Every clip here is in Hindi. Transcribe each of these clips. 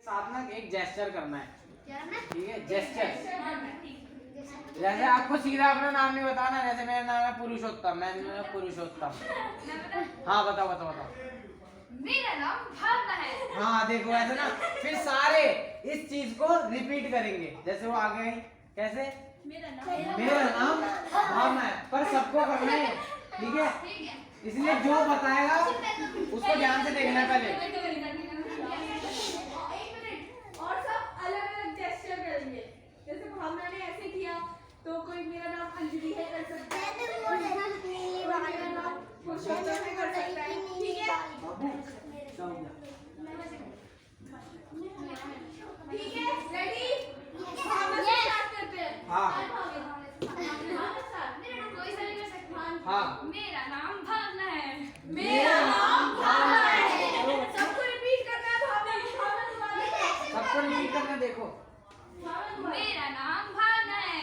साथ ना एक जेस्चर करना है, क्या करना है? ठीक है? जेस्चर। जैसे आपको सीधा अपना नाम नहीं बताना, जैसे मेरा नाम है पुरुषोत्तम, मैं पुरुषोत्तम। हाँ बताओ बताओ बताओ। मेरा नाम भावना है। हाँ देखो ऐसे ना, फिर सारे इस चीज को रिपीट करेंगे। जैसे वो आगे आई, कैसे? मेरा नाम भावना है, पर सबको करना है, ठीक है? इसलिए जो बताएगा उसको ध्यान से देखना है पहले। और सब अलग अलग जेस्चर करेंगे। जैसे भावना ने ऐसे किया तो कोई मेरा नाम अंजलि है कर सकता है, कोई मेरा नाम पुरुषोत्तम है कर सकता है, ठीक है? ठीक है, रेडी? भावना से स्टार्ट करते हैं। हाँ कोई सा भी कर सकता है। हाँ। मेरा नाम भावना है। मेरा नाम भावना है। सबको रिपीट करना है। भावना दोबारा। सबको रिपीट करना, देखो। मेरा नाम भावना है।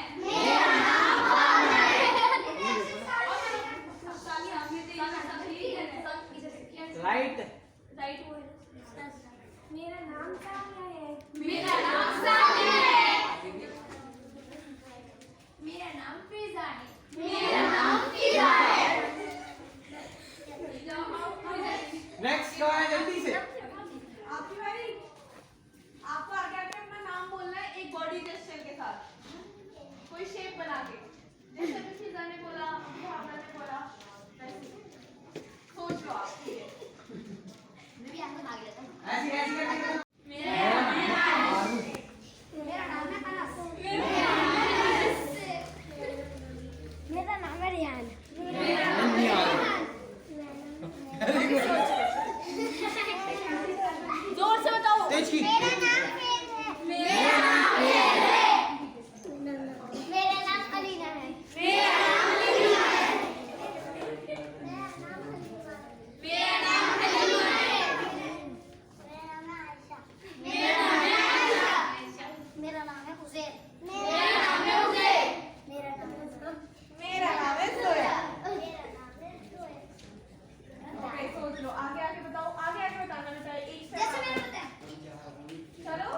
राइट। मेरा नाम सानिया है। मेरा नाम सानिया है। मेरा नाम फिजा है। मेरा नाम फिजा है। नेक्स्ट कौन है, जल्दी से? आपकी बारी। आपको आगे आके अपना नाम बोलना है एक बॉडी जेस्चर के साथ, कोई शेप बना के, जैसे अभी फिजा ने बोला, भावना ने बोला, वैसे सोच लो आप, ठीक है? मैं भी आपको भाग लेता हूँ। ऐसे ऐसे करके मेरा मेरा नाम है अनस। नाम मेरा नाम है रिहान। जोर से बताओ। तेज की। मेरा नाम फैज है। मेरा नाम मेरा नाम अलीना है। मेरा नाम मेरा नाम हलीमा है। मेरा नाम आयशा। मेरा नाम आयशा। मेरा नाम है हुसैन। मेरा नाम है हुसैन। मेरा नाम है ज़ुबैर। मेरा नाम है जोया। मेरा नाम है जोया। ओके, सोच लो, आगे आगे बताओ, आगे आगे बताना बेटा, एक से जैसे मैंने बताया। चलो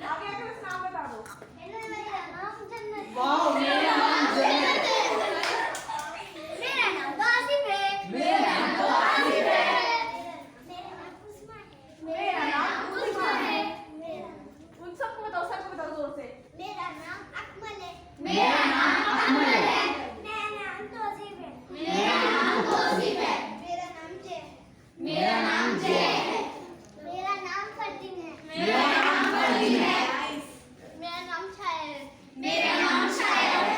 आगे आगे बस नाम बता दो। मेरा नाम जन्नत है। वाह, मेरा नाम जन्नत है। मेरा नाम वासिफ है। मेरा नाम वासिफ है। मेरा नाम उस्मा है। मेरा नाम उस्मा है। मेरा उन सबको बताओ जोर से। मेरा नाम अकमल है। मेरा नाम अकमल है। मेरा नाम तौसीफ है। मेरा नाम तौसीफ है। मेरा नाम जय है। मेरा नाम जय है। मेरा नाम फरदीन है। मेरा नाम फरदीन है। मेरा नाम शायर है। मेरा नाम शायर है।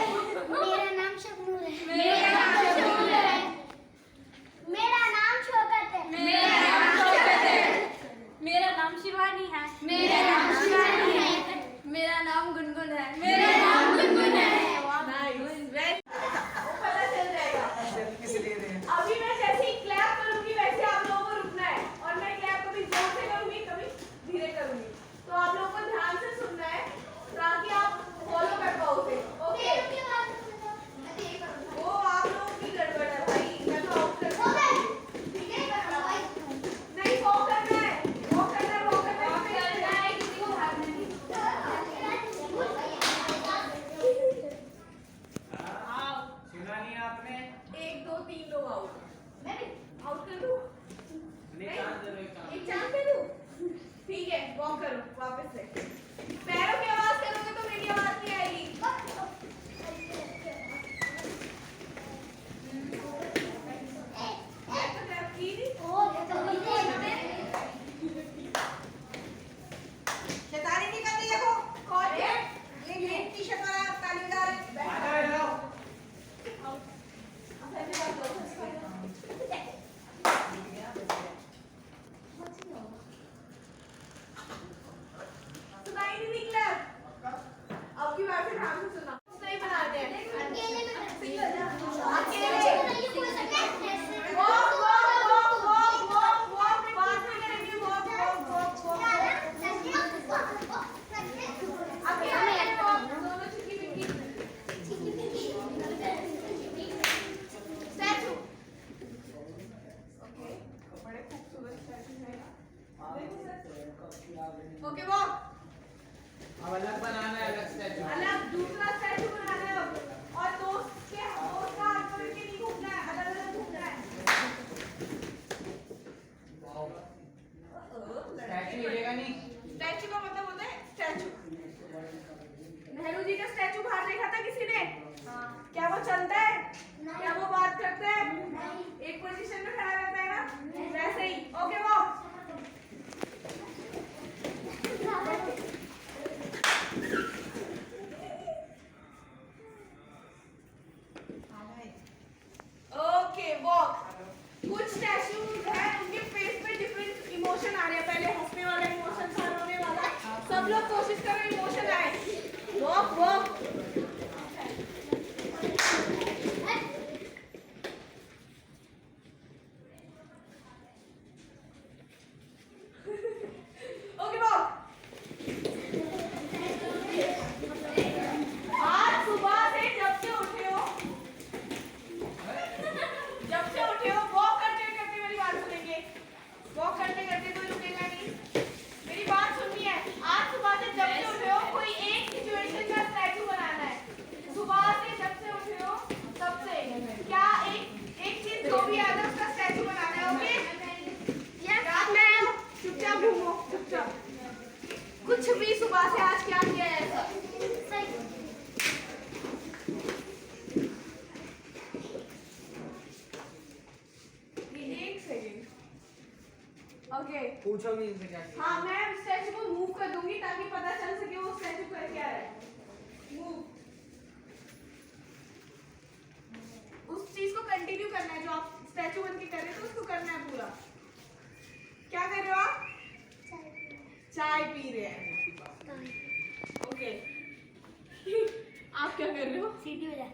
मेरा नाम शबनूर है। मेरा नाम शबनूर है। मेरा नाम शौकत है। मेरा नाम शौकत है। मेरा नाम शिवानी है। मेरा नाम शिवानी है। मेरा नाम गुनगुन है। मेरा नाम गुनगुन है। पता चल जाएगा। जल्दी से ले रहे हैं। अभी मैं जैसे ही क्लैप करूंगी वैसे आप लोगों को रुकना है, और मैं क्लैप कभी जोर से करूंगी कभी धीरे करूंगी, तो आप लोगों को ध्यान से सुनना है ताकि आप फॉलो कर पाओ उसे। ओके? वो आप लोगों की गड़बड़ है भाई, मैं तो आउट कर दूंगा। ठीक है? नहीं, वॉक करना है, वॉक करना है, वॉक करना है, किसी को भागना नहीं। सुना नहीं आपने? 1 2 3 2 आउट। मैं आउट कर दूं? नहीं, चांस दे दो, एक चांस। एक चांस दे दूं? ठीक है, वॉक करो वापस से। पैरों की आवाज करोगे तो मेरी आवाज नहीं आएगी। ऐसा clap की नहीं? शैतानी नहीं करनी, देखो कौन है ये ग्रीन टी शर्ट वाला तालीमदार है। बैठो बैठो। धन्यवाद दोस्तों। Okay walk. अब अलग बनाना है, अलग स्टैचू। अलग दूसरा स्टैचू बनाना है अब। और दोस्त का हाथ पकड़ के नहीं घूमना है, अलग अलग घूमना है। स्टैचू हिलेगा नहीं। स्टैचू का मतलब होता है स्टैचू। नेहरू जी का स्टैचू बाहर देखा था किसी ने? क्या वो चलता है? क्या वो बात करता है? एक पोजीशन में खड़ा रहता है ना? वैसे ही। ओके वो। Okay walk. कुछ स्टैचूज हैं उनके फेस पे डिफरेंट इमोशन आ रहे हैं। पहले हंसने वाला इमोशन था, रोने वाला। सब लोग कोशिश करो इमोशन आए। Walk walk. Okay walk. आज सुबह से जब से उठे हो वॉक करते करते मेरी बात सुनेंगे। वॉक करते करते कोई रुकेगा नहीं। मेरी बात सुननी है। आज सुबह से जब से उठे हो कोई एक सिचुएशन का स्टैचू बनाना है। सुबह से जब से उठे हो तब से क्या एक चीज जो भी आता है उसका स्टैचू बनाना है। Okay yes ma'am. चुपचाप घूमो, चुपचाप। कुछ भी सुबह से आज क्या किया है ऐसा? एक सेकेंड। ओके पूछो भी इनसे क्या किया। हाँ मैं स्टैचू को मूव कर दूंगी ताकि पता चल सके वो स्टैचू कर क्या रहा है। मूव। उस चीज को कंटिन्यू करना है जो आप स्टैचू बन के कर रहे थे उसको करना है पूरा। क्या कर रहे हो आप? चाय पी रहे हैं। ओके आप क्या कर रहे हो? सीटी बजा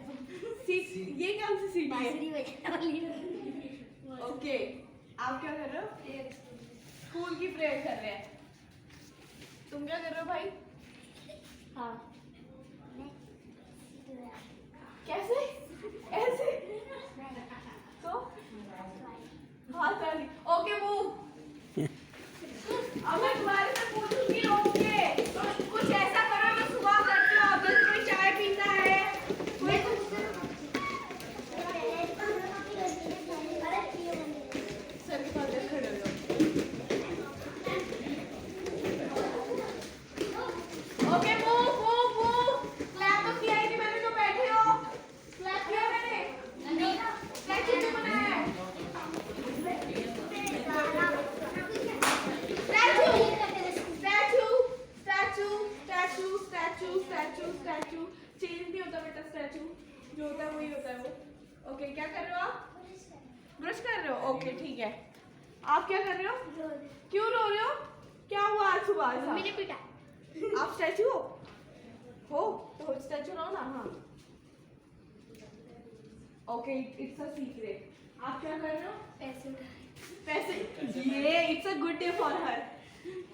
ये कौन सी सीटी है? बांसुरी बजा ओके आप क्या कर रहे हो? स्कूल की प्रेयर कर रहे हैं। तुम क्या कर रहे हो भाई? हाँ कैसे? ऐसे? तो हाथ वाली। Okay move. अब मैं तुम्हारे से पूछूंगी ओके तो कुछ ऐसा करो जो सुबह करते हो। अगर कोई चाय पीता है कोई सर के पास खड़े हो जाओ। Okay move move move. Clap तो किया ही नहीं मैंने जो बैठे हो। क्लैप किया मैंने। स्टैचू क्यों बनाया है? स्टैचू चेंज नहीं होता बेटा। स्टैचू जो होता है वही होता है वो। ओके क्या कर रहे हो आप? ब्रश कर रहे हो? ओके ठीक है। आप क्या कर रहे हो? क्यों रो रहे हो? क्या हुआ आज सुबह ऐसा? मैंने पीटा। आप स्टैचू हो तो स्टैचू रहो ना। हाँ ओके इट्स अ सीक्रेट। आप क्या कर रहे हो? पैसे उठा पैसे। ये it's a good day for her.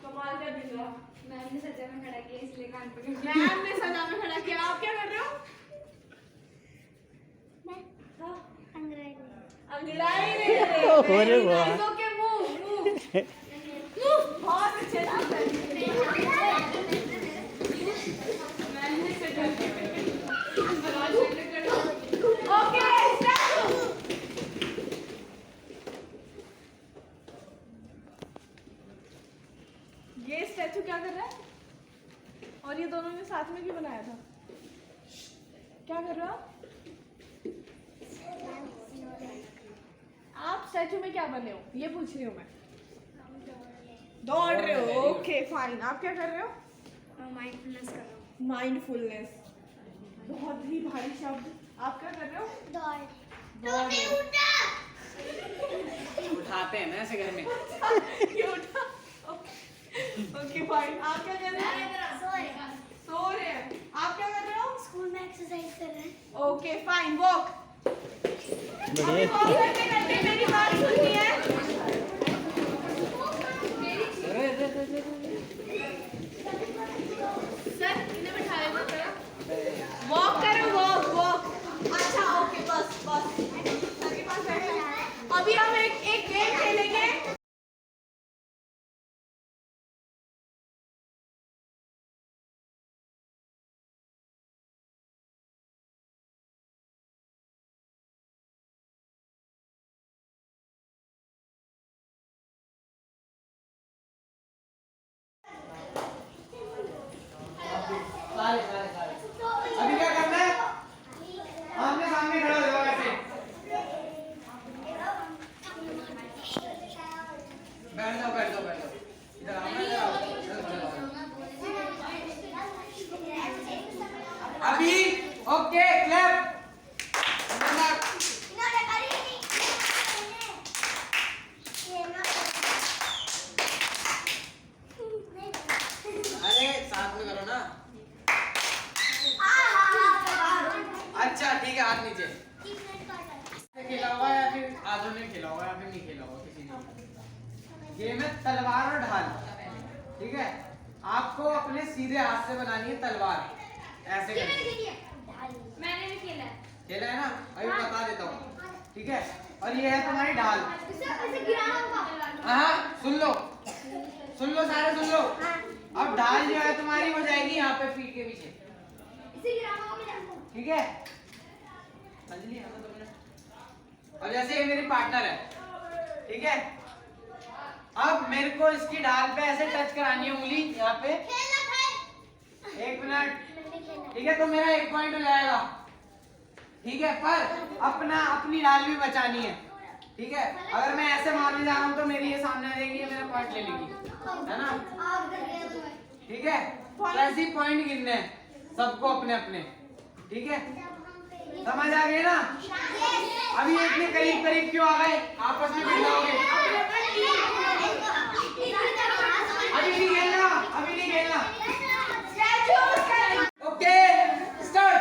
कमाल का दिन रहा। मैम ने सजा में खड़ा किया इसलिए कान पकड़ मैम ने सजा में खड़ा किया। आप क्या कर रहे हो? मैं अंगड़ाई रहे। अरे वाह। Okay move move. बहुत अच्छे ओके ये स्टैचू क्या कर रहा है? और ये दोनों ने साथ में क्यों बनाया था? क्या कर रहे हो आप? स्टैचू में क्या बने हो ये पूछ रही हूँ मैं। दौड़ रहे हो? Okay fine. आप क्या कर रहे हो? माइंडफुलनेस कर रहा हूँ। माइंडफुलनेस बहुत ही भारी शब्द। आप क्या कर रहे हो? दौड़ रहे हो। उठाते हैं ना ऐसे घर में। ये उठा। Okay fine. आप क्या कर रहे हैं? सो रहे हैं। आप क्या कर रहे हो? स्कूल में एक्सरसाइज कर रहे हैं। Okay fine walk. अभी वॉक करते करते मेरी बात सुननी है। सर इन्हें बैठा लेना। वॉक करो वॉक वॉक। अच्छा ओके बस बस सर के पास बैठे। अभी हम एक गेम खेलेंगे। सारे सारे सारे। अभी क्या करना है? आमने सामने खड़ा हो जाओ ऐसे। बैठ जाओ बैठ जाओ बैठ जाओ। इधर आओ ना, इधर आओ, इधर खड़े हो जाओ। अभी ओके क्लैप। अरे साथ में करो ना। अच्छा ठीक है, हाथ नीचे। खेला हुआ है या फिर आधो ने खेला हुआ है या फिर नहीं खेला हुआ किसी ने? गेम है तलवार और ढाल। ठीक है, आपको अपने सीधे हाथ से बनानी है तलवार, ऐसे करके। मैंने भी खेला है। खेला है ना? अभी बता देता हूँ। ठीक है, और ये है तुम्हारी ढाल। इसे गिराना होगा। हाँ सुन लो सारे सुन लो। अब ढाल जो है तुम्हारी हो जाएगी यहाँ पे पीठ के पीछे। इसे गिराना होगा। ठीक है, अंजलि आना तुमने। और जैसे ये मेरी पार्टनर है, ठीक है, अब मेरे को इसकी ढाल पे ऐसे टच करानी है उंगली यहाँ पे। 1 मिनट। ठीक है, तो मेरा 1 पॉइंट हो जाएगा। ठीक है, पर अपनी ढाल भी बचानी है। ठीक है, अगर मैं ऐसे मारने जा रहा हूँ तो मेरी ये सामने आ जाएगी, ये मेरा पॉइंट ले लेगी, है ना? ठीक है, तो ऐसे ही पॉइंट गिनने हैं सबको अपने अपने। ठीक है, समझ आ गई ना? अभी इतने करीब करीब क्यों आ गए? आपस में भिड़ जाओगे। अभी नहीं खेलना, अभी नहीं खेलना। Okay start.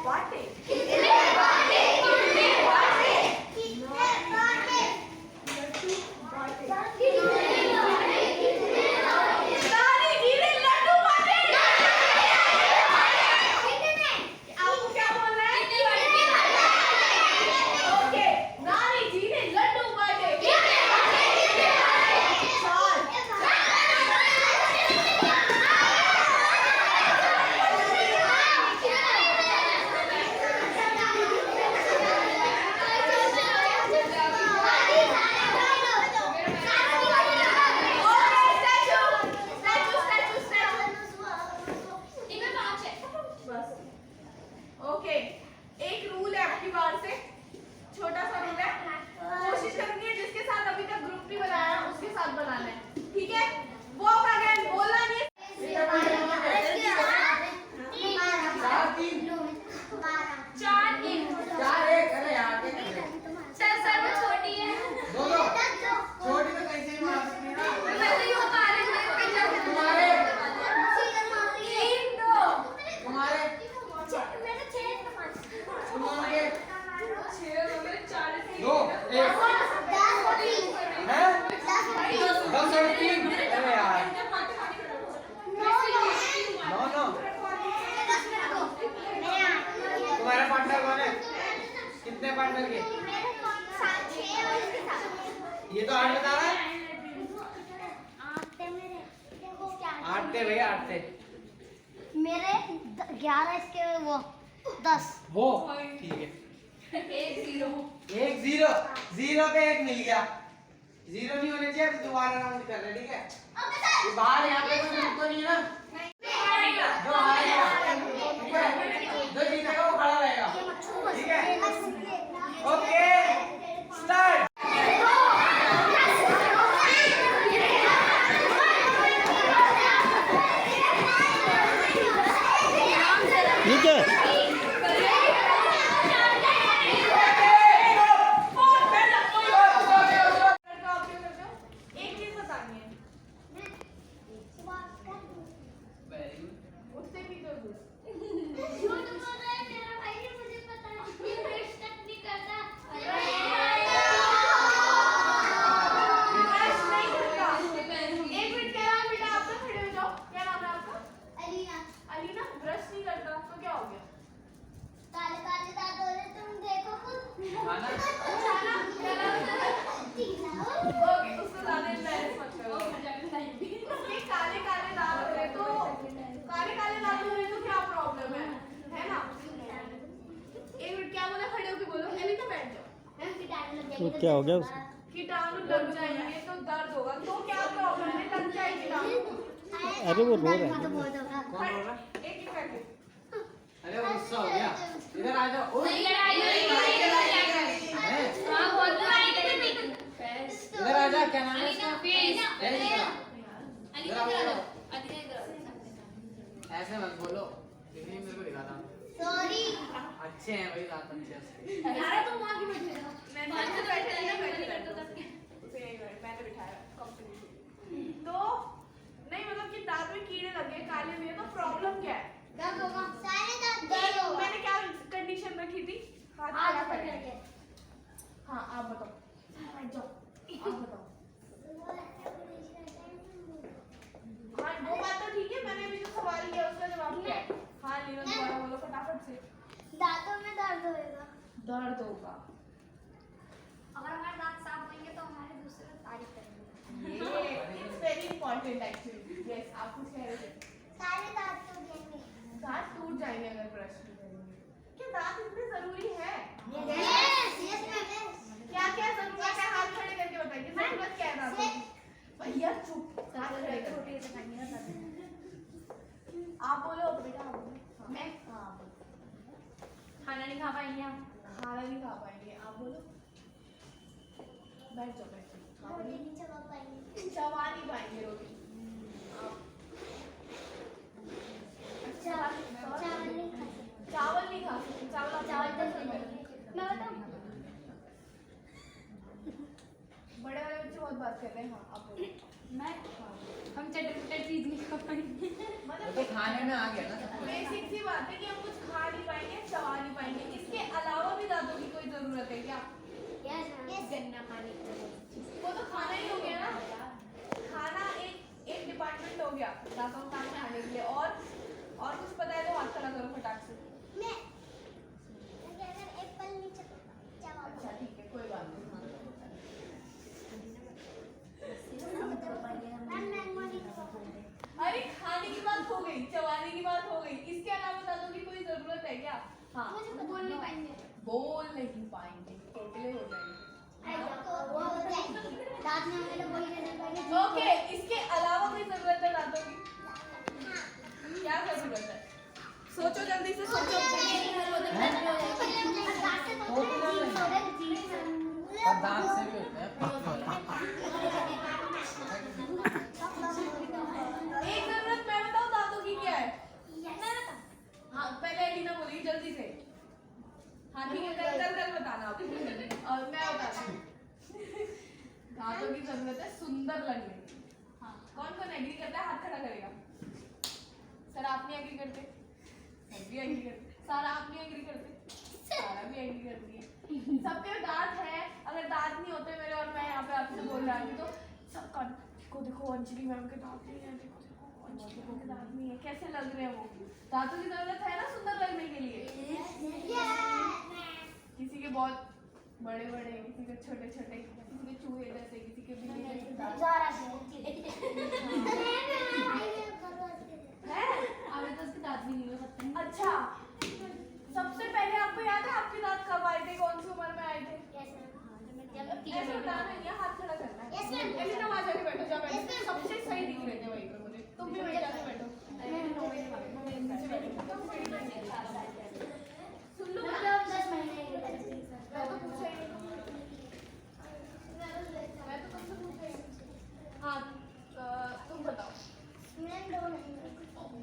बाटे कितने बाटे लड्डू बाटे नानी जी ने लड्डू बाटे आपको क्या बोलना है ओके नानी जी ने लड्डू बाटे चार ओके एक रूल है आपकी बार से छोटा सा रूल है कोशिश करेंगे जिसके साथ अभी तक ग्रुप नहीं बनाया उसके साथ बनाना है ठीक है वो अगेन बोलना नहीं है। चार एक चार एक अरे यार क्या कर रहे हो? सर सर वो छोटी है दो दो छोटी तो कैसे ही मार सकती है ना मैं तो यूं मार रही हूं तुम्हारे तीन दो तुम्हारे मैंने छह तुम दोनों के चार दो एक है 10 और 3 अरे यार नौ नौ तुम्हारा पार्टनर कौन है कितने पार्टनर के ये तो 8 बता रहा है 8 थे भैया 8 थे मेरे 11 इसके वो 10 वो ठीक है एक जीरो 1 0 0 पे 1 मिल गया 0 नहीं होने चाहिए तो दोबारा राउंड कर ले ठीक है ये बाहर यहाँ पे कोई ग्रुप तो नहीं है ना जो हारेगा ठीक है जो जीतेगा वो खड़ा रहेगा ठीक है ओके स्टार्ट ठीक है एक चीज बतानी है उससे भी तो कुछ ब्रश नहीं करता एक मिनट क्या नाम बेटा आपका खड़े हो जाओ क्या नाम है आपका अलीना ब्रश नहीं करता तो क्या हो गया खाना ओके उसको ज्यादा एम्बैरेस मत करो उसके काले काले दाग हो रहे तो काले काले दाग हो रहे तो क्या प्रॉब्लम है ना एक मिनट क्या बोला खड़े होके बोलो एलिना बैठ जाओ तो क्या हो गया उसे कीटाणु लग जाएंगे तो दर्द होगा तो क्या प्रॉब्लम है लग जाए कीटाणु अरे वो रो रहा है कौन बोल रहा है एक एक करके अरे वो गुस्सा हो गया इधर आ जाओ ओए इधर आ जा क्या नाम है इसका इधर आओ, इधर आओ। ऐसे मत बोलो लेकिन मेरे को दिखा था सॉरी अच्छे हैं भाई दांत अच्छे हैं उसके। यार तुम वहां क्यों बैठे हो मैं तो बैठे नहीं उसे यही मैंने बिठाया कंपनी तो नहीं मतलब कि दांत में कीड़े लगे काले हुए तो प्रॉब्लम क्या है दर्द होगा सारे दर्द होगा मैंने क्या कंडीशन रखी थी हाथ आज खड़ा पकड़ करके के हाँ आप बताओ बैठ जाओ आप बताओ हाँ वो बात तो ठीक है मैंने अभी जो सवाल किया उसका जवाब क्या है हाँ लीना दोबारा बोलो फटाफट से दांतों में दर्द होएगा दर्द होगा अगर हमारे दांत साफ होंगे तो हमारे दूसरे तारीफ करेंगे ये it's very important actually yes आप कुछ कह रहे थे सारे दांत तो देंगे दांत टूट जाएंगे अगर ब्रश नहीं करेंगे क्या दांत इतने जरूरी है यस यस मैम क्या क्या जरूरत है हाथ खड़े करके बताइए जरूरत क्या है दांतों की भैया चुप हाथ खड़े करो छोटे से खाएंगे ना दांत आप बोलो बेटा आप बोलो मैं हाँ आप बोलो खाना नहीं खा पाएंगे हम खाना नहीं खा पाएंगे आप बोलो बैठ जाओ हाँ, रोटी बोलो। नहीं चबा पाएंगे चबा नहीं पाएंगे रोटी आप चावल नहीं खा सकते चावल नहीं खा सकते चावल आप चावल तो नहीं मैं बताऊं बड़े वाले बच्चे बहुत बात कर रहे हैं हाँ आप बोलो मैं हम चटर चीज नहीं खा पाएंगे वो मतलब तो खाने में आ गया ना सब कुछ। बेसिक सी बात है कि हम कुछ खा नहीं पाएंगे चबा नहीं हाँ बोल नहीं पाएंगे। बोल नहीं पाएंगे, तोतले हो जाएंगे। दांत में हमें लोग बोल नहीं पाएंगे। ओके, इसके अलावा कोई जरूरत है दांतों की? क्या जरूरत है? सोचो जल्दी से सोचो। और दांत से भी होता है। एक जरूरत मैं बताऊं दांतों की क्या है? हाँ पहले एलिना बोली जल्दी से। हाँ ठीक है, कल बताना आप। और मैं बताती हूँ। दांतों की जरूरत है सुंदर लगने की। हाँ कौन कौन एग्री करता है? हाथ खड़ा करेगा। सर आप नहीं एग्री करते? सब भी एग्री करते। सारा आप नहीं एग्री करते? सारा भी एग्री करती है। सबके दांत है, अगर दांत नहीं होते मेरे और मैं यहाँ पे आपसे बोल रहा हूँ तो सबका देखो अंजलि मैम के दांत नहीं है, देखो अंजलि मैम के दांत नहीं है, कैसे लग रहे हैं वो? दांतों की जरूरत है ना सुंदर लगने के लिए। किसी के बहुत बड़े बड़े, किसी के छोटे छोटे, किसी के चूहे जैसे, किसी के बिल्ली जैसे दांत है। अभी तो उसके दांत भी नहीं है। अच्छा, सबसे पहले आपको याद है आपके दांत कब आए थे, कौन सी उम्र में आए थे? ऐसे बताना है, हाथ खड़ा करना है। एलिना वहाँ जाके बैठो, जा बैठो, सबसे सही दिख रहे थे वहीं पे मुझे। तुम भी वहीं जाके बैठो। सुन लो, मैं तो पूछा ही नहीं। मैं तो तुमसे पूछा ही नहीं। हाँ तुम बताओ।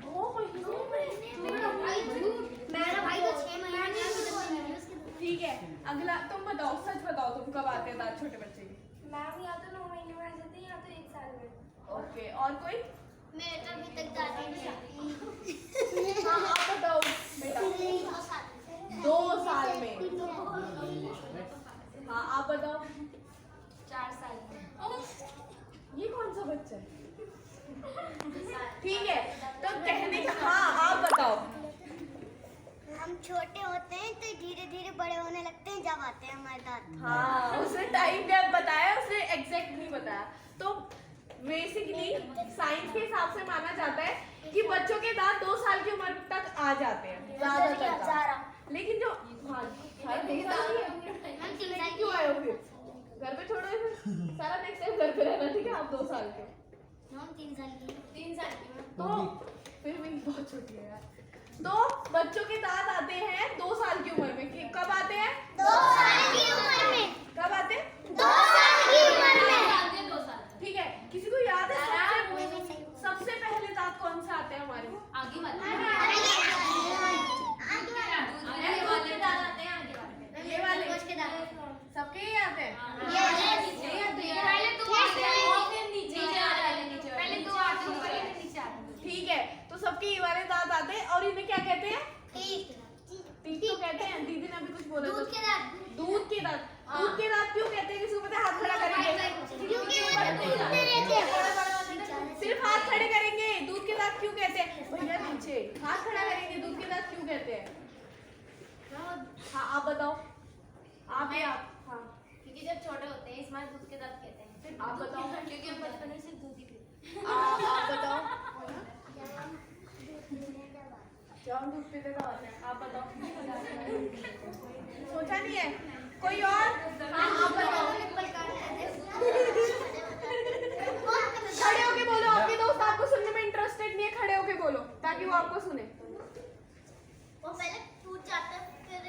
2 महीनों में? मेरा भाई तो 6 महीने ठीक है, अगला तुम बताओ, सच बताओ तुम कब आते हैं दांत छोटे बच्चे के? मैम या तो 9 महीने में आ जाते हैं या तो 1 साल में। ओके, और कोई? मेरे तो अभी तक दांत ही नहीं आते। हाँ आप बताओ बेटा। 2 साल में। हाँ आप बताओ। 4 साल में। ये कौन सा बच्चा है? ठीक है, तो कहने का हाँ आप बताओ। हम छोटे होते हैं तो धीरे धीरे बड़े होने लगते हैं जब आते हैं हमारे दांत। हाँ उसने टाइम गैप बताया, उसने एग्जैक्ट नहीं बताया। तो बेसिकली साइंस के हिसाब से माना जाता है कि बच्चों के दांत 2 साल की उम्र तक आ जाते हैं ज्यादातर। लेकिन जो हाँ क्यों आए हो फिर? घर पे छोड़ो फिर, सारा नेक्स्ट टाइम घर पे रहना, ठीक है? आप 2 साल के। हम 3 साल की। 3 साल की। तो फिर भी बहुत छोटी है यार। तो बच्चों के दांत आते हैं 2 साल की उम्र में। कब आते हैं? 2 साल की उम्र में। कब आते हैं? 2 साल की उम्र में। ठीक है, किसी को याद है सबसे पहले दांत कौन से आते हैं हमारे? आगे वाले। ये वाले सबके ही आते हैं। ठीक है, तो सबके ये वाले दांत आते हैं और इन्हें क्या कहते हैं? टीथ तो कहते हैं। दीदी ने अभी कुछ बोला। दूध के दांत। दूध के दांत क्यों कहते हैं? किसी को पता है? हाथ खड़ा करेंगे। सिर्फ हाथ खड़े करेंगे। दूध के दांत क्यों कहते हैं? भैया नीचे हाथ खड़ा करेंगे। दूध के दांत क्यों कहते हैं? हाँ आप बताओ। आप हाँ, क्योंकि जब छोटे होते हैं इसमें दूध के दांत कहते हैं। आप बताओ। क्योंकि हम बचपन में सिर्फ दूध ही पीते हैं। आप बताओ। क्या हम दूध पीते का होता है? आप बताओ। सोचा नहीं है कोई और? हाँ आप बताओ। खड़े होके बोलो। आपके दोस्त आपको सुनने में इंटरेस्टेड नहीं है, खड़े होके बोलो ताकि वो आपको सुने। वो पहले टूट जाते हैं, फिर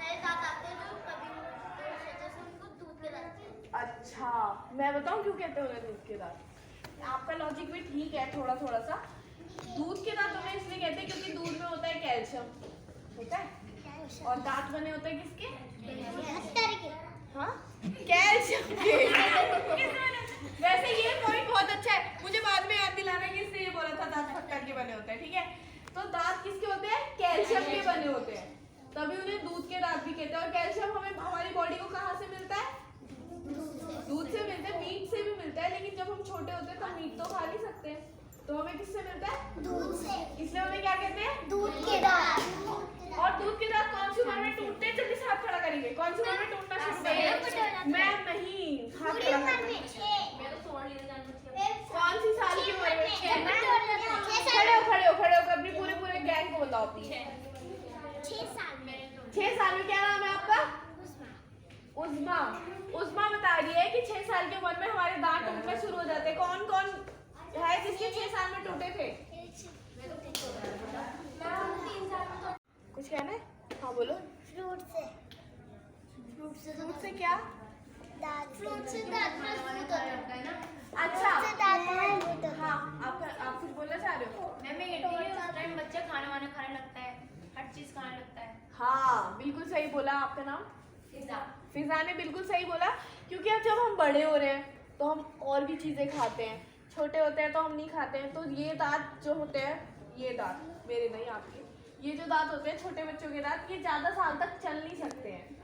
नए दांत आते हैं जो कभी जैसे उनको दूध के दांत कहते हैं। अच्छा, मैं बताऊं क्यों कहते हैं उन्हें दूध के दांत? आपका लॉजिक भी ठीक है थोड़ा सा। दूध के दांत उन्हें इसलिए कहते हैं क्योंकि दूध में होता है कैल्शियम, ठीक है? और दांत बने होते हैं किसके? हाँ कैल्शियम के। वैसे ये पॉइंट बहुत अच्छा है, मुझे बाद में याद दिलाना है कि इसने ये बोला था दांत पत्थर के बने होते हैं, ठीक है? तो दांत किसके होते हैं? कैल्शियम के बने होते हैं, तभी उन्हें दूध के दांत भी कहते हैं। और कैल्शियम हमें हमारी बॉडी को कहाँ से मिलता है? दूध से मिलता है, मीट से भी मिलता है। लेकिन जब हम छोटे होते हैं तब मीट तो खा नहीं सकते, तो हमें किससे मिलता है? दूध से। इसलिए उन्हें क्या कहते हैं? दूध के दांत। और दूध के दांत कौन सी उम्र में टूटते हैं? जल्दी से हाथ खड़ा करेंगे। कौन सी उम्र में टूटना शुरू करेंगे? मैं नहीं, हाथ खड़ा करेंगे। कौन सी साल की उम्र में? खड़े हो, अपनी पूरे गैंग को बताओ अपनी। 6 साल में। 6 साल में क्या नाम है आपका? उज़्मा। उज़्मा बता रही है कि 6 साल की उम्र में हमारे दांत टूटना शुरू हो जाते हैं। कौन कौन है जिसके 6 साल में टूटे थे? कुछ कहना है? हाँ बोलो। फ्रूट से फ्रूट से क्या? फ्रूट से दांत मजबूत होता है ना। अच्छा फ्रूट से दांत मजबूत होता है। हाँ, आप कुछ बोलना चाह रहे हो? मैं कहती हूँ उस टाइम बच्चा खाना वाना खाने लगता है, हर चीज खाने लगता है। हाँ बिल्कुल सही बोला। आपका नाम? फिजा। फिजा ने बिल्कुल सही बोला, क्योंकि अब जब हम बड़े हो रहे हैं तो हम और भी चीज़ें खाते हैं। छोटे होते हैं तो हम नहीं खाते हैं। तो ये दांत जो होते हैं, ये दांत मेरे नहीं आपके, ये जो दांत होते हैं छोटे बच्चों के दांत, ये ज़्यादा साल तक चल नहीं सकते हैं।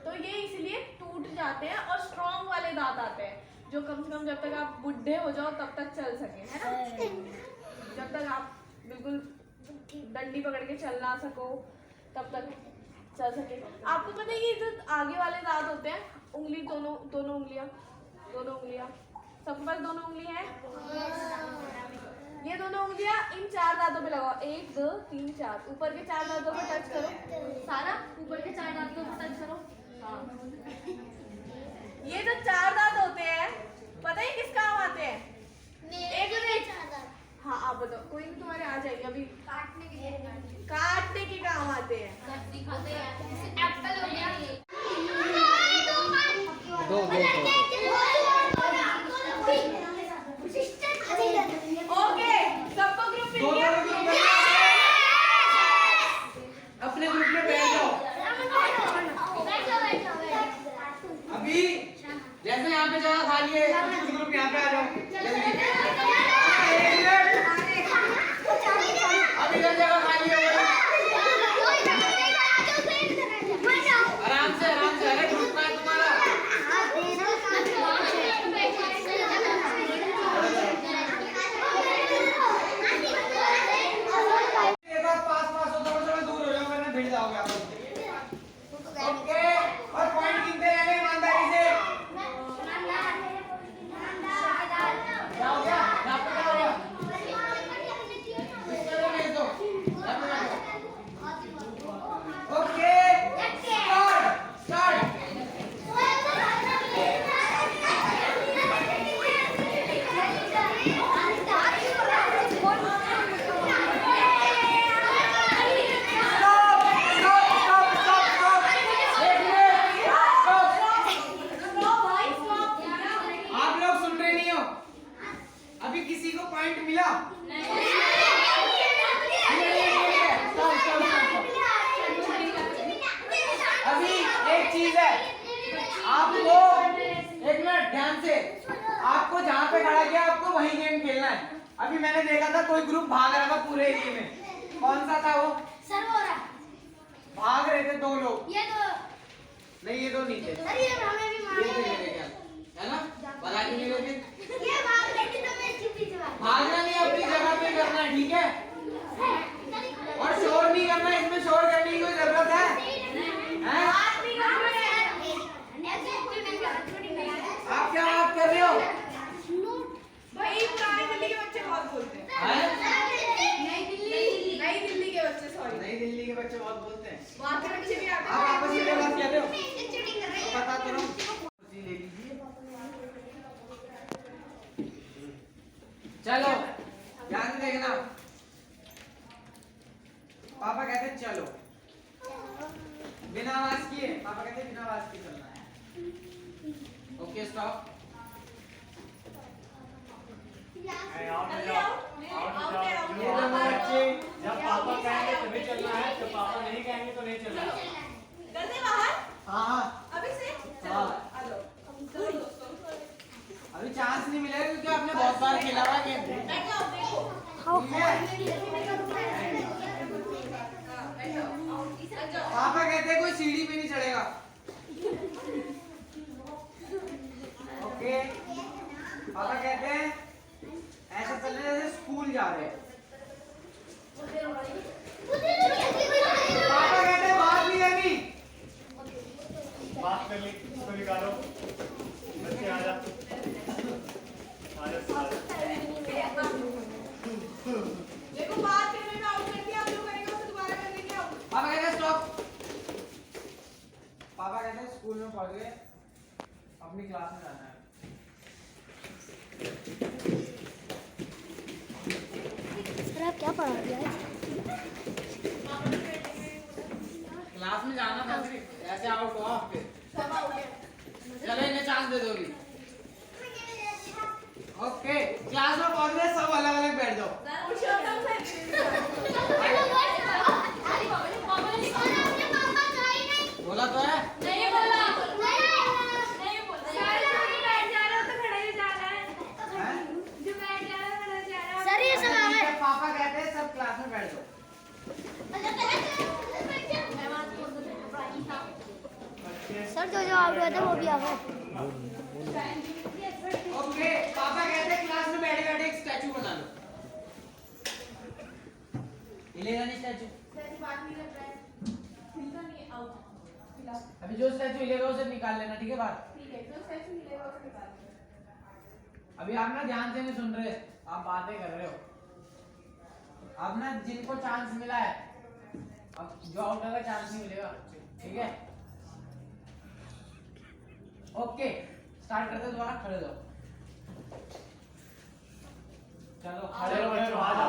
तो ये इसलिए टूट जाते हैं और स्ट्रॉन्ग वाले दांत आते हैं जो कम से कम जब तक आप बुढ़े हो जाओ तब तक चल सके, है ना। जब तक आप बिल्कुल डंडी पकड़ के चल ना सको तब तक चल सके। आपको पता है ये जो आगे वाले दांत होते हैं, उंगली दोनों उंगलियां सबके पास दोनों उंगली है। ये दोनों उंगलियां इन 4 दांतों पे लगाओ। 1 2 3 4 ऊपर के 4 दांतों पे टच करो। सारा ऊपर के 4 दांतों पे टच करो। हाँ। ये जो 4 दांत होते हैं पता है किस काम आते हैं? एक मिनट। हाँ आप बताओ, कोई नहीं तुम्हारे आ जाएंगे अभी। काटने के काम आते हैं। एप्पल हो गया। दो ओके, सबको ग्रुप मिल गया। अपने ग्रुप में बैठ जाओ। अभी जैसे यहाँ पे जगह खाली है, कुछ ग्रुप यहाँ पे आ जाओ जल्दी। अब इधर जगह खाली है, आराम से। अरे ग्रुप का है तुम्हारा। एक बार पास हो, थोड़ा दूर हो जाओ वरना भिड़ जाओगे आप। ओके, और पॉइंट गिनते रहने ईमानदारी से। क्या हो गया? यहाँ पे क्या हो गया? इसको भेज दो। यहाँ पे बैठो। Okay, start. आप लोग सुन रहे नहीं हो? अभी किसी को पॉइंट मिला? अभी एक चीज है, आपको एक मिनट ध्यान से, आपको जहाँ पे खड़ा किया आपको वही गेम खेलना है। अभी मैंने देखा था कोई ग्रुप भाग रहा था पूरे एरिया में। कौन सा था वो? भाग रहे थे 2 लोग। नहीं, ये 2 नहीं थे। ये थे मेरे ख्याल, है ना? बता के नहीं लोगे? भागना नहीं, अपनी जगह पे करना है, ठीक है? और शोर नहीं करना है, इसमें शोर करने की कोई जरूरत है? हैं? आप क्या बात कर रहे हो? भाई पुरानी दिल्ली के बच्चे बहुत बोलते हैं। नई दिल्ली के बच्चे, सॉरी। नई दिल्ली के बच्चे बहुत बोलते हैं। वहाँ के बच्चे भी आते आप हैं। आपस में बात कर रहे हो? पता करो। ले लीजिए। चलो ध्यान से देखना। पापा कहते हैं चलो, बिना आवाज किए। पापा कहते हैं बिना आवाज किए चलना है। Okay stop. ये दोनों बच्चे जब पापा कहेंगे तभी चलना है, जब पापा नहीं कहेंगे तो नहीं चलना है। गलती बाहर। हाँ, अभी से चलो हाँ। आ जाओ। अभी चांस नहीं मिलेगा क्योंकि आपने बहुत बार खेला हुआ गेम। बैठो, देखो। पापा कहते हैं कोई सीढ़ी पे नहीं चढ़ेगा। ओके, पापा कहते हैं ऐसा चल रहे जैसे स्कूल जा रहे हैं। पापा कहते हैं बात नहीं करनी। बात कर ली, इसको निकालो। बच्चे आ जा। देखो बात करने में आउट कर दिया, आप लोग करेंगे उसे दोबारा करने के आउट। पापा कहते हैं स्टॉप। स्कूल में पढ़ गए, अपनी क्लास में जाना है। सर आप क्या पढ़ा रहे हैं? क्लास में जाना था सिर्फ, ऐसे आउट हुआ आपके। चलो इन्हें चांस दे दोगी। ओके, क्लास में पहुंच गए, सब अलग अलग बैठ जाओ। बोला तो है। नहीं बोला नहीं बोला बैठ जा रहा हो तो खड़ा ही जा रहा है जो बैठ जा रहा है खड़ा जा रहा है। सर ये सब ठीक है, पापा कहते हैं सब क्लास में बैठ जाओ। सर जो जो आउट हुआ था वो भी आ गए। ओके, पापा कहते हैं क्लास में बैठे बैठे एक स्टैचू बना लो। हिलेगा नहीं स्टैचू। अभी जो स्टैचू हिलेगा उसे निकाल लेना, ठीक है बात? अभी आप ना ध्यान से नहीं सुन रहे, आप बातें कर रहे हो। अब ना जिनको चांस मिला है, अब जो आउट होगा चांस नहीं मिलेगा, ठीक है? ओके, स्टार्ट करते हैं, दोबारा खड़े जाओ। चलो खड़े हो बच्चों, आ जाओ।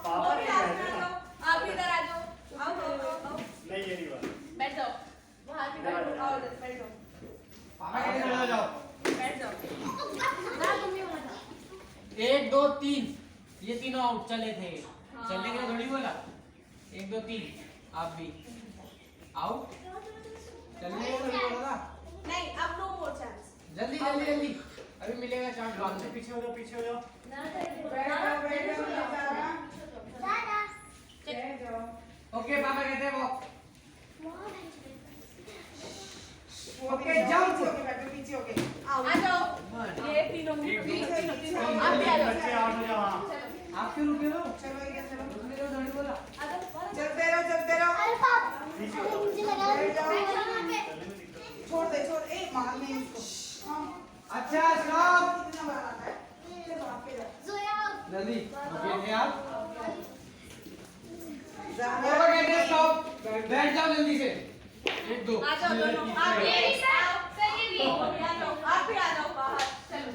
पापा नहीं बैठे ना। आप इधर आ जाओ। आओ। नहीं, ये नहीं बात। बैठ जाओ। वहाँ पे बैठो। आओ इधर बैठ जाओ। पापा कहते खड़े हो जाओ। बैठ जाओ। 1 2 3 ये तीनों आउट चले थे। चलने के लिए थोड़ी बोला। 1 2 3 आप भी आउट। चलने के लिए थोड़ी बोला था। नहीं, अब नो मोर चांस। जल्दी जल्दी जल्दी, अभी मिलेगा चांस बाद में। पीछे हो जाओ, पीछे हो जाओ। ओके, पापा कहते हैं वॉक। Okay, jump. आ जाओ। ये तीनों आप भी आ जाओ। बच्चे आउट हो जाओ। हाँ। आप क्यों रुके हो? उसने तो थोड़ी बोला। अरे पाप मुझे लगा अच्छा स्टॉप। जोया जल्दी रुकिए आप। पापा कहते हैं स्टॉप, बैठ जाओ जल्दी से। 1 2 आ जाओ दोनों। आप ये भी सर ये भी आप भी आ जाओ बाहर। चलो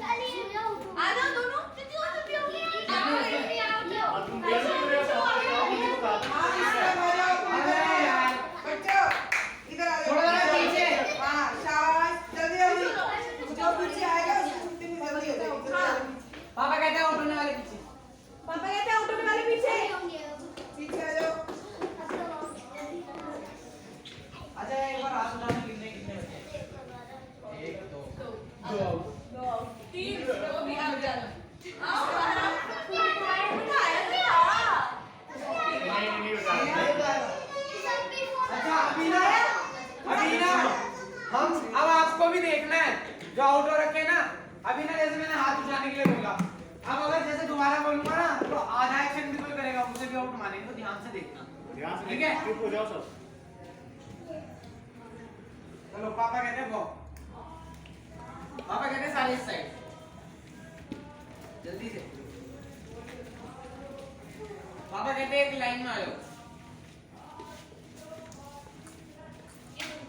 आ जाओ दोनों। अब तुम देख रहे हो, अरे यार, थोड़ा जरा पीछे। पापा कहते हैं आउट होने वाले पीछे। पापा कहते हैं आउट होने वाले पीछे। अच्छा एक बार हाथ उठाने कितने बचे? 1 2 दो तीन दो भी आ जाओ। आओ बाहर आओ। नहीं बता। अच्छा अभी ना हम अब आपको भी देखना है जो आउट हो रखे हैं ना। अभी ना जैसे मैंने हाथ उठाने के लिए बोला, अब अगर जैसे दोबारा बोलूंगा ना तो आधा एक्शन भी कोई करेगा उसे भी आउट मानेंगे, तो ध्यान से देखना। ध्यान से ठीक है? चुप हो जाओ सब। चलो पापा कहते हैं वो, पापा कहते हैं सारे इस साइड, जल्दी से। पापा कहते हैं एक लाइन में आ जाओ।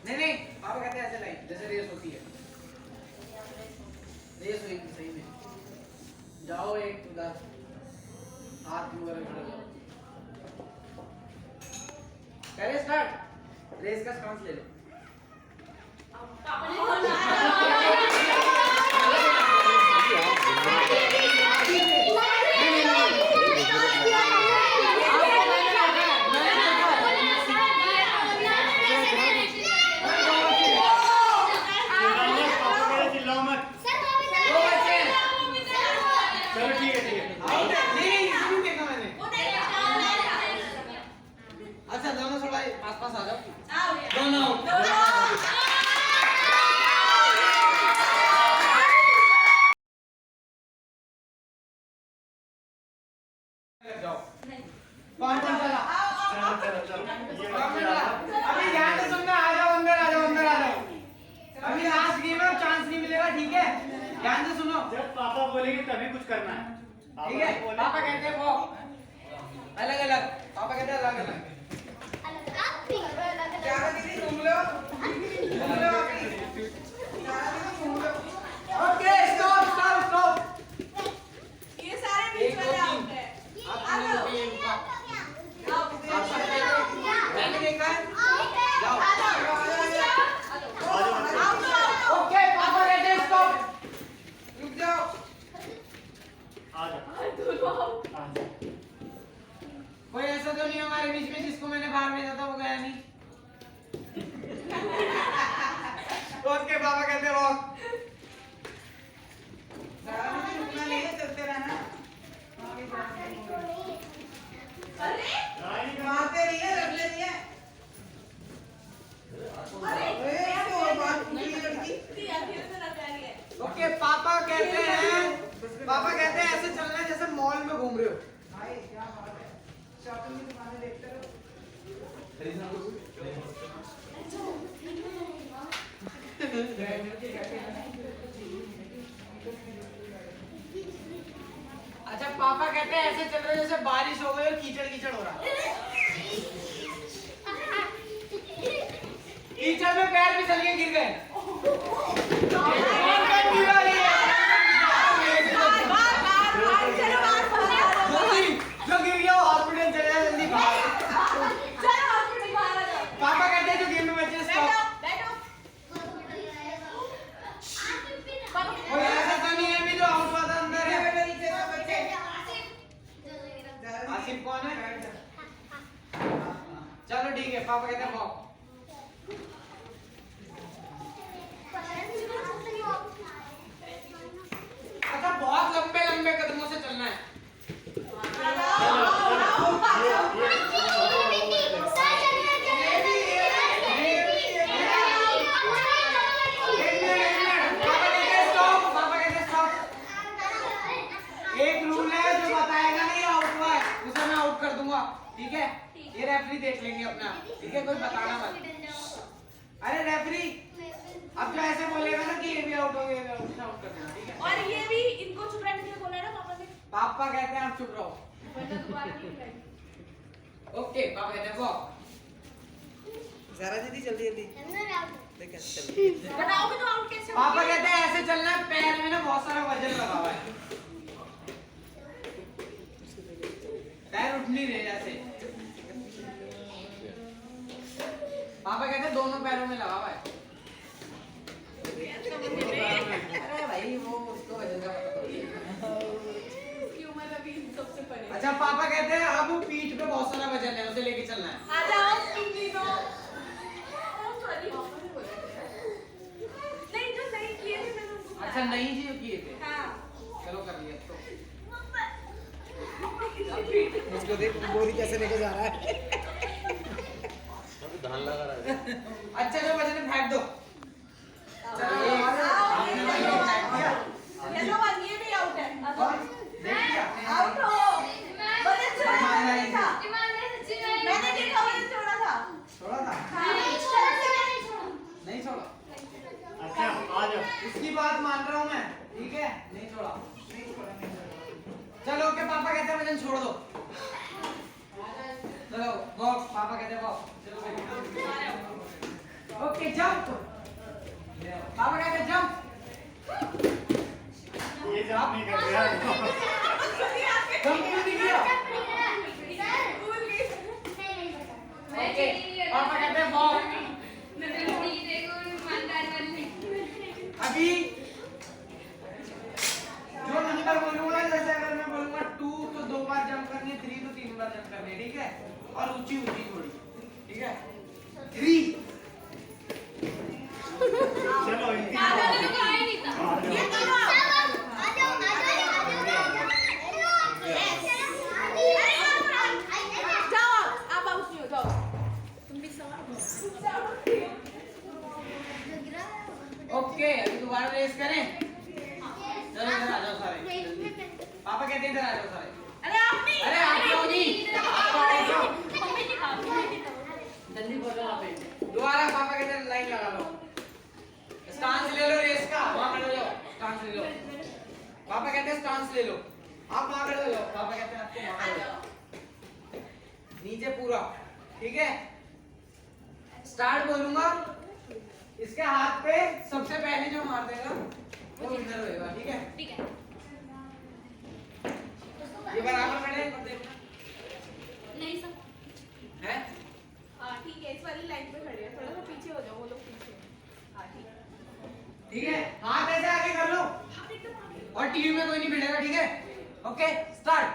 नहीं पापा कहते हैं ऐसे लाइन, जैसे रेस होती है, रेस हुई सही में। जाओ एक उधर हाथ ऊपर खड़े हो। करें स्टार्ट, रेस का स्टांस ले लो। चिल्लाओ मत। चलो ठीक है। नहीं इसमें देखा मैंने। अच्छा दोनों थोड़ा पास आ जाओ। दोनों जाओ। कौन चला? चलो। अभी ध्यान से सुनना, आ जाओ अंदर, आ जाओ अंदर, आ जाओ। अभी लास्ट गेम है, चांस नहीं मिलेगा, ठीक है? ध्यान से सुनो, जब पापा बोलेंगे तभी कुछ करना है। ठीक है? पापा कहते हैं वो अलग अलग, पापा कहते हैं अलग अलग। अलग क्या दीदी तुम लोग शॉपिंग की दुकानें देखते रहो। अच्छा पापा कहते हैं ऐसे चल रहे जैसे बारिश हो गई और कीचड़ कीचड़ हो रहा है। कीचड़ में पैर फिसल के गिर गए। जो गिर गया हॉस्पिटल चले जाए जल्दी बाहर। पापा कहते हैं जो गेम में बच्चे स्टॉप। और ऐसा तो नहीं है भी जो आउट हुआ था अंदर है। आसिफ कौन है? चलो ठीक है पापा कहते हैं वॉक। अच्छा बहुत लंबे लंबे कदमों से चलना है। एक रूल है जो बताएगा नहीं आउट हुआ है उसे मैं आउट कर दूंगा, ठीक है? ये रेफरी देख लेंगे अपना, ठीक है? कोई बताना मत। अरे रेफरी अब जो ऐसे बोलेगा ना कि ये भी आउट हो गया, ये भी आउट कर देना, ठीक है? और ये भी इनको चुप रहने के लिए बोला है ना पापा ने। पापा कहते हैं आप चुप रहो। वरना दोबारा नहीं खिलाएंगे। ओके पापा कहते हैं वॉक। जरा दीदी जल्दी जल्दी बताओगे तो आउट कैसे पापा कहते हैं ऐसे चलना है, पैर में ना बहुत सारा वजन लगा हुआ है, पैर उठ नहीं रहे जैसे। पापा कहते हैं दोनों पैरों में लगा हुआ है। अरे भाई वो उसको वजन का पता थोड़ी है। ह्यूमन अभी सबसे परे। अच्छा पापा कहते हैं अब पीठ पे बहुत सारा वजन है उसे लेके चलना है। आ जाओ तुम तीनों। सॉरी पापा ने बोला नहीं जो नहीं किए थे मैंने उनको अच्छा नहीं जी किए थे, हाँ चलो कर लिया तो। उसको देख बोरी कैसे लेके जा रहा है। अभी धान लगा रहा है। अच्छा जो वजन फेंक दो। चलो आपने वजन फेंक दिया। येलो वन ये भी आउट है। और देख लिया आउट हो। बड़े छोड़ा था। मैंने देखा बड़े छोड़ा था। छोड़ा था नहीं छोड़ा। अच्छा आ जाओ। इसकी बात मान रहा हूँ मैं, ठीक है? नहीं छोड़ा। चलो ओके पापा कहते हैं वजन छोड़ दो। चलो वॉक, पापा कहते हैं वॉक। ओके जंप, पापा कहते हैं जंप। ये जंप नहीं कर रहा है। जंप क्यों नहीं किया? ओके पापा कहते हैं वॉक। अभी जो नंबर बोलूंगा, जैसे अगर मैं बोलूंगा 2 तो 2 बार जंप करनी है, 3 तो 3 बार जंप करनी है, ठीक है? और ऊंची ऊंची थोड़ी, ठीक है? 3 चलो इनकी ये दोनों जाओ आप आउट नहीं हो जाओ तुम भी ओके अभी दोबारा रेस करें। चलो इधर आ जाओ सारे। पापा कहते हैं इधर आ जाओ सारे। अरे आप नहीं अरे आप लोग नहीं, आप आ जाओ। जल्दी बोलो आप। दोबारा पापा कहते हैं लाइन लगा लो, स्टांस ले लो रेस का, वहां खड़े हो जाओ, स्टांस ले लो। पापा कहते हैं स्टांस ले लो, आप वहां खड़े हो जाओ। पापा कहते हैं आपको वहां खड़े हो जाओ, नीचे पूरा, ठीक है? स्टार्ट बोलूंगा, इसके हाथ पे सबसे पहले जो मार देगा वो विनर होएगा, ठीक है? ठीक है। ये बराबर खड़े हैं, देखना नहीं सब है। हाँ ठीक है इस वाली लाइन पे खड़े हैं थोड़ा सा पीछे हो जाओ वो लोग पीछे हाँ ठीक है ठीक है, हाथ ऐसे आगे कर लो और टीवी में कोई नहीं भिड़ेगा, ठीक है? Okay start.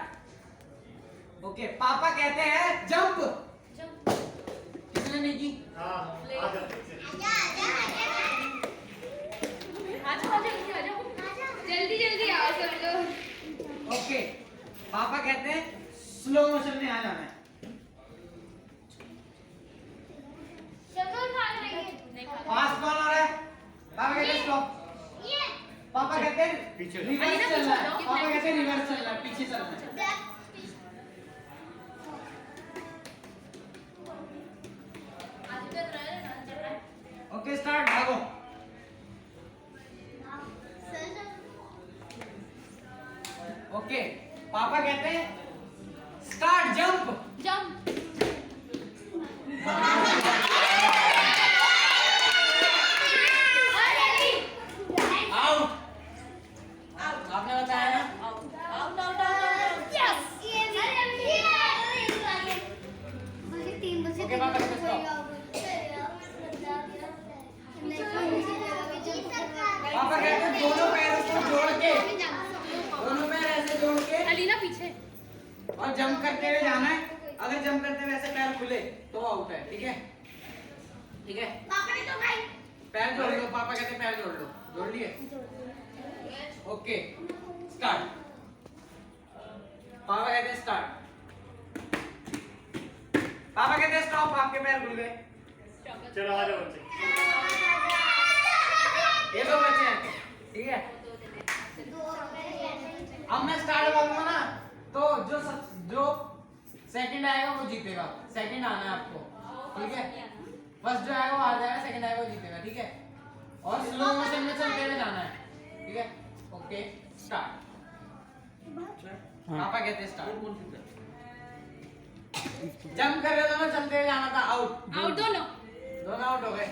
ओके पापा कहते हैं जंप। किसने नहीं की? हाँ आ जाओ पीछे। जल्दी जल्दी आओ सब लोग। ओके पापा कहते हैं स्लो मोशन में आ जाना है। फास्ट कौन हो रहा है? पापा कहते हैं स्टॉप। पापा कहते हैं पीछे रिवर्स चलना है। पापा कहते हैं रिवर्स चलना है, पीछे चलना है। ओके स्टार्ट, भागो। ओके, पापा कहते हैं स्टार्ट, जंप। जंप। आउट। आपने बताया ना? ओके, पापा कहते स्टॉप। पापा कहते हैं दोनों पैरों को जोड़ के, दोनों पैर ऐसे जोड़ के अलीना पीछे। और जंप करते हुए जाना है। अगर जंप करते हुए ऐसे पैर खुले तो आउट है, ठीक है? ठीक है, पैर जोड़ लो। पापा कहते हैं पैर जोड़ लो। जोड़ लिए? Okay start. पापा कहते हैं स्टार्ट। पापा कहते हैं स्टॉप, आपके पैर खुल गए। चलो आ जाओ बच्चे। ये दो बच्चे हैं, ठीक है? अब मैं स्टार्ट बोलूंगा ना, तो जो सेकंड आएगा वो जीतेगा। सेकंड आना है आपको, ठीक है? फर्स्ट जो आएगा वो हार जाएगा, सेकंड आएगा वो जीतेगा, ठीक है? और स्लो मोशन में चलते हुए जाना है, ठीक है? Okay start. पापा कहते हैं स्टार्ट। जंप कर रहे हो ना, चलते हुए जाना था, आउट। आउट दोनों। दोनों आउट हो गए।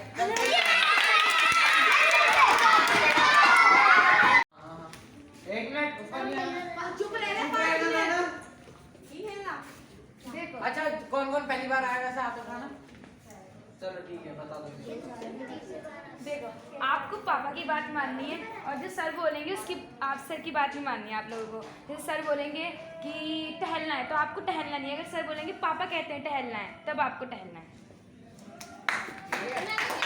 एक मिनट, ऊपर नहीं आना। चुप रह चुप रहना ना। देखो अच्छा, कौन कौन पहली बार आया वैसे आता था ना? चलो ठीक है, बता दो। देखो, आपको पापा की बात माननी है और जो सर बोलेंगे उसकी, आप सर की बात नहीं माननी है आप लोगों को। जैसे सर बोलेंगे कि टहलना है तो आपको टहलना नहीं है। अगर सर बोलेंगे पापा कहते हैं टहलना है, तब आपको टहलना है। ठीक है?